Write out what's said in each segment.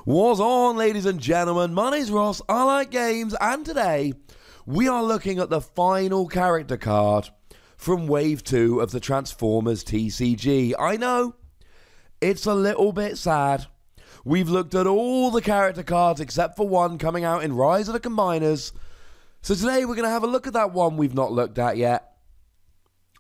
What's on, ladies and gentlemen? My name's Ross, I like games, and today we are looking at the final character card from Wave 2 of the Transformers TCG. I know, it's a little bit sad. We've looked at all the character cards except for one coming out in Rise of the Combiners. So today we're going to have a look at that one we've not looked at yet.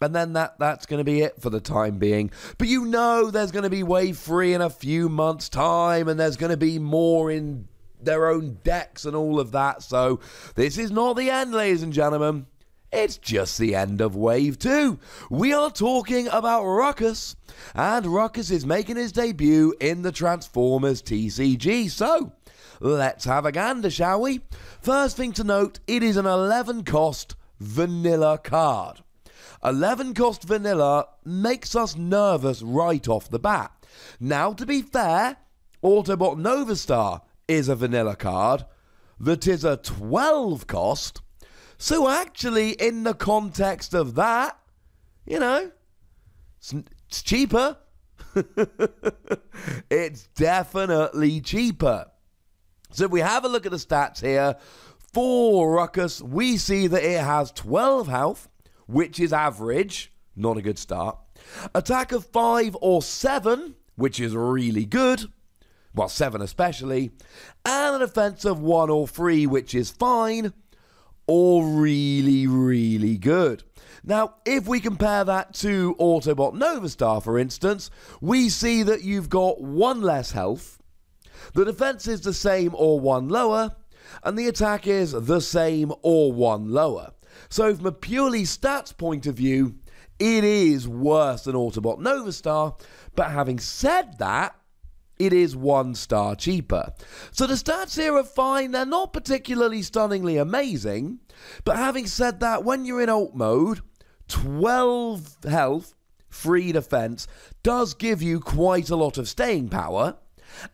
And then that's going to be it for the time being. But you know there's going to be Wave 3 in a few months' time, and there's going to be more in their own decks and all of that. So this is not the end, ladies and gentlemen. It's just the end of Wave 2. We are talking about Ruckus, and Ruckus is making his debut in the Transformers TCG. So let's have a gander, shall we? First thing to note, it is an 11 cost vanilla card. 11 cost vanilla makes us nervous right off the bat. Now, to be fair, Autobot Nova Star is a vanilla card that is a 12 cost. So actually, in the context of that, you know, it's cheaper. It's definitely cheaper. So if we have a look at the stats here, for Ruckus, we see that it has 12 health, which is average, not a good start. Attack of 5 or 7, which is really good, well, 7 especially, and a defense of 1 or 3, which is fine, or really, really good. Now, if we compare that to Autobot Nova Star, for instance, we see that you've got 1 less health, the defense is the same or 1 lower, and the attack is the same or 1 lower. So from a purely stats point of view, it is worse than Autobot Nova Star, but having said that, it is 1 star cheaper. So the stats here are fine, they're not particularly stunningly amazing, but having said that, when you're in alt mode, 12 health, 3 defense, does give you quite a lot of staying power,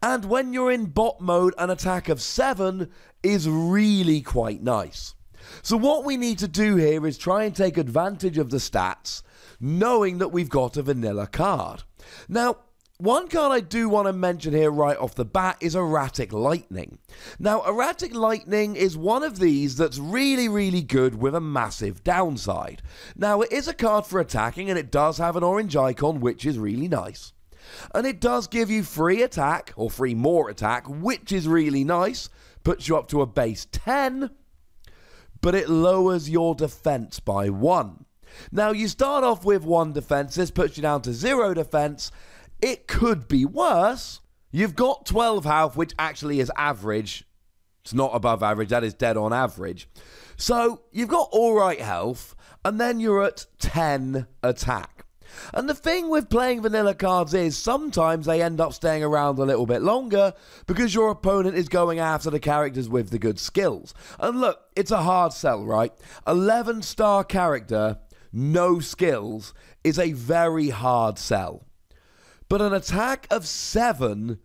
and when you're in bot mode, an attack of 7 is really quite nice. So what we need to do here is try and take advantage of the stats, knowing that we've got a vanilla card. Now, one card I do want to mention here right off the bat is Erratic Lightning. Now, Erratic Lightning is one of these that's really, really good with a massive downside. Now, it is a card for attacking, and it does have an orange icon, which is really nice. And it does give you free attack, or free more attack, which is really nice, puts you up to a base 10, but it lowers your defense by 1. Now, you start off with 1 defense, this puts you down to 0 defense. It could be worse. You've got 12 health, which actually is average. It's not above average, that is dead on average. So, you've got alright health, and then you're at 10 attack. And the thing with playing vanilla cards is sometimes they end up staying around a little bit longer because your opponent is going after the characters with the good skills. And look, it's a hard sell, right? 11 star character, no skills, is a very hard sell. But an attack of 7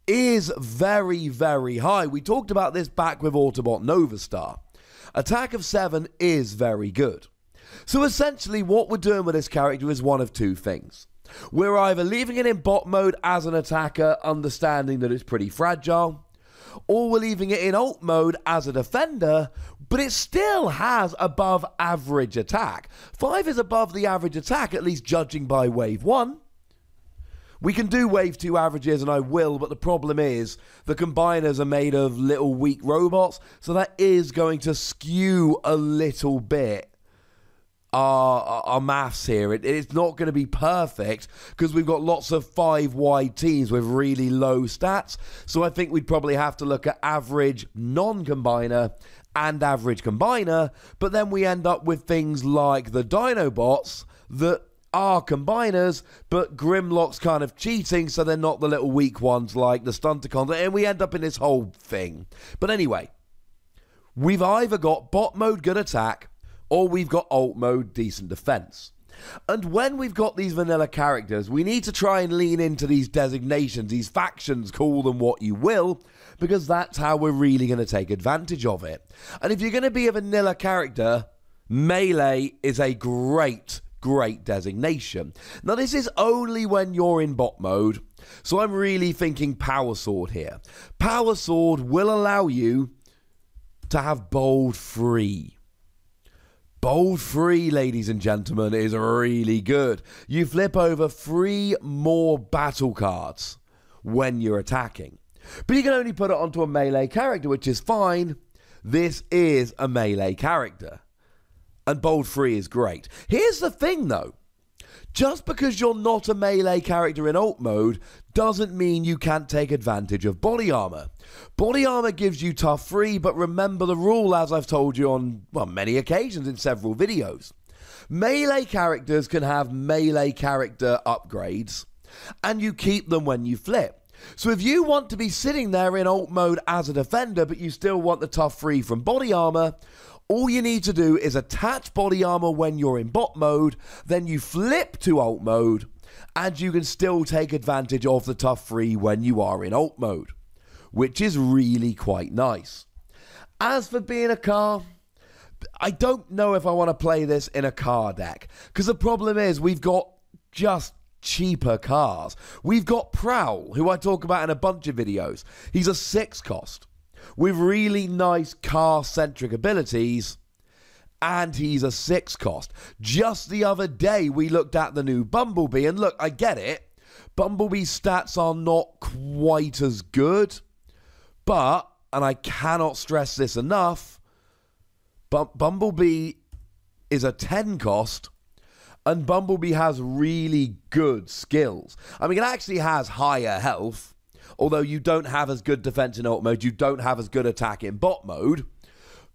is very, very high. We talked about this back with Autobot Nova Star. Attack of 7 is very good. So essentially what we're doing with this character is one of two things. We're either leaving it in bot mode as an attacker, understanding that it's pretty fragile, or we're leaving it in alt mode as a defender, but it still has above average attack. 5 is above the average attack, at least judging by Wave 1. We can do Wave 2 averages, and I will, but the problem is the combiners are made of little weak robots, so that is going to skew a little bit our maths here. It's not going to be perfect because we've got lots of 5 wide teams with really low stats. So I think we'd probably have to look at average non-combiner and average combiner. But then we end up with things like the Dinobots that are combiners, but Grimlock's kind of cheating, so they're not the little weak ones like the Stunticons. And we end up in this whole thing. But anyway, we've either got bot mode good attack, or we've got alt mode decent defense. And when we've got these vanilla characters, we need to try and lean into these designations, these factions, call them what you will, because that's how we're really going to take advantage of it. And if you're going to be a vanilla character, Melee is a great great designation. Now, this is only when you're in bot mode, so I'm really thinking Power Sword here. Power Sword will allow you to have bold free. Bold free, ladies and gentlemen, is really good. You flip over 3 more battle cards when you're attacking. But you can only put it onto a melee character, which is fine. This is a melee character. And bold free is great. Here's the thing, though. Just because you're not a melee character in alt mode doesn't mean you can't take advantage of body armor. Body armor gives you tough free, but remember the rule, as I've told you on, well, many occasions in several videos. Melee characters can have melee character upgrades, and you keep them when you flip. So if you want to be sitting there in alt mode as a defender, but you still want the tough free from body armor, all you need to do is attach body armor when you're in bot mode, then you flip to alt mode, and you can still take advantage of the tough free when you are in alt mode, which is really quite nice. As for being a car, I don't know if I want to play this in a car deck, because the problem is we've got just cheaper cars. We've got Prowl, who I talk about in a bunch of videos. He's a 6 cost with really nice car-centric abilities, and he's a 6 cost. Just the other day, we looked at the new Bumblebee, and look, I get it. Bumblebee's stats are not quite as good, but, and I cannot stress this enough, but Bumblebee is a 10 cost, and Bumblebee has really good skills. I mean, it actually has higher health, although you don't have as good defense in alt mode, you don't have as good attack in bot mode,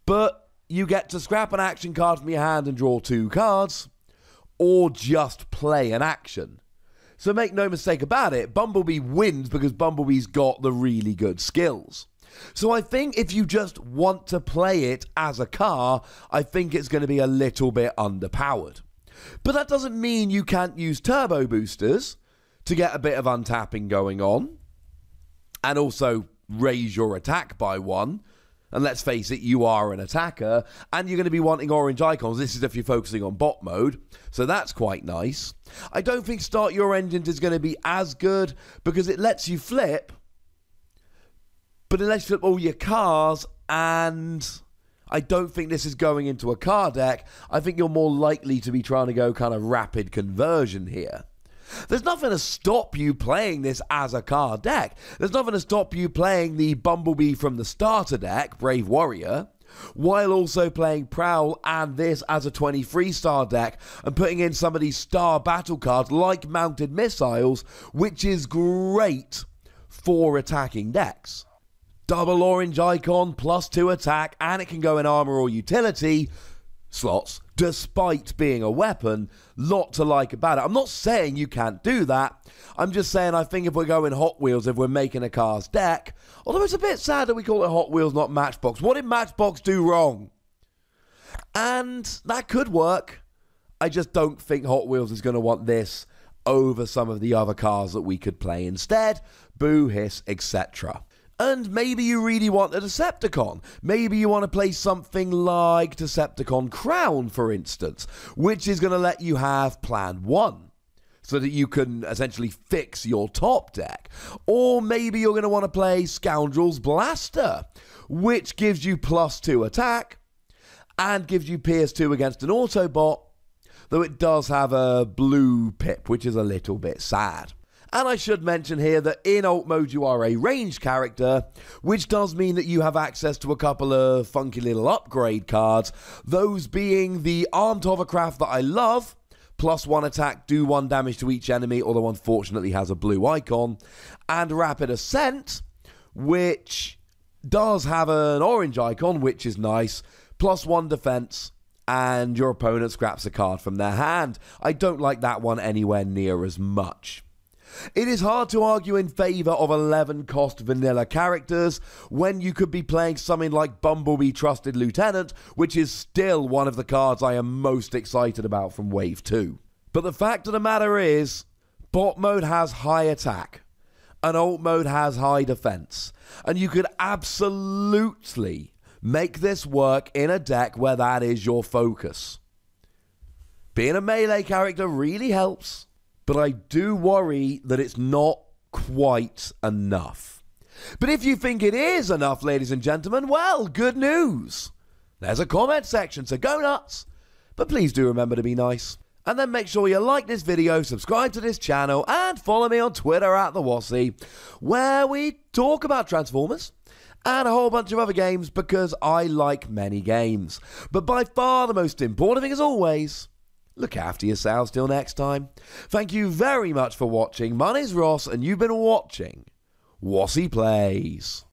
but you get to scrap an action card from your hand and draw 2 cards, or just play an action. So make no mistake about it, Bumblebee wins because Bumblebee's got the really good skills. So I think if you just want to play it as a car, I think it's going to be a little bit underpowered. But that doesn't mean you can't use turbo boosters to get a bit of untapping going on, and also raise your attack by 1. And let's face it, you are an attacker, and you're going to be wanting orange icons. This is if you're focusing on bot mode, so that's quite nice. I don't think Start Your Engines is going to be as good, because it lets you flip, but it lets you flip all your cars, and I don't think this is going into a car deck. I think you're more likely to be trying to go kind of rapid conversion here. There's nothing to stop you playing this as a car deck. There's nothing to stop you playing the Bumblebee from the starter deck, Brave Warrior, while also playing Prowl and this as a 23-star deck and putting in some of these star battle cards like Mounted Missiles, which is great for attacking decks. Double orange icon, +2 attack, and it can go in armor or utility slots, despite being a weapon. Lot to like about it. I'm not saying you can't do that. I'm just saying I think if we're going Hot Wheels, if we're making a car's deck, although it's a bit sad that we call it Hot Wheels, not Matchbox. What did Matchbox do wrong? And that could work. I just don't think Hot Wheels is going to want this over some of the other cars that we could play instead. Boo, hiss, etc. And maybe you really want a Decepticon. Maybe you want to play something like Decepticon Crown, for instance, which is going to let you have Plan 1, so that you can essentially fix your top deck. Or maybe you're going to want to play Scoundrel's Blaster, which gives you +2 attack, and gives you PS2 against an Autobot, though it does have a blue pip, which is a little bit sad. And I should mention here that in alt mode you are a ranged character, which does mean that you have access to a couple of funky little upgrade cards, those being the Armed Hovercraft that I love, +1 attack, do 1 damage to each enemy, although unfortunately has a blue icon, and Rapid Ascent, which does have an orange icon, which is nice, +1 defense, and your opponent scraps a card from their hand. I don't like that one anywhere near as much. It is hard to argue in favour of 11 cost vanilla characters when you could be playing something like Bumblebee Trusted Lieutenant, which is still one of the cards I am most excited about from Wave 2. But the fact of the matter is, bot mode has high attack, and alt mode has high defense, and you could absolutely make this work in a deck where that is your focus. Being a melee character really helps, but I do worry that it's not quite enough. But if you think it is enough, ladies and gentlemen, well, good news. There's a comment section, so go nuts. But please do remember to be nice. And then make sure you like this video, subscribe to this channel, and follow me on Twitter at the Wossy, where we talk about Transformers and a whole bunch of other games because I like many games. But by far the most important thing, as always, look after yourselves till next time. Thank you very much for watching. My name's Ross, and you've been watching Wossy Plays.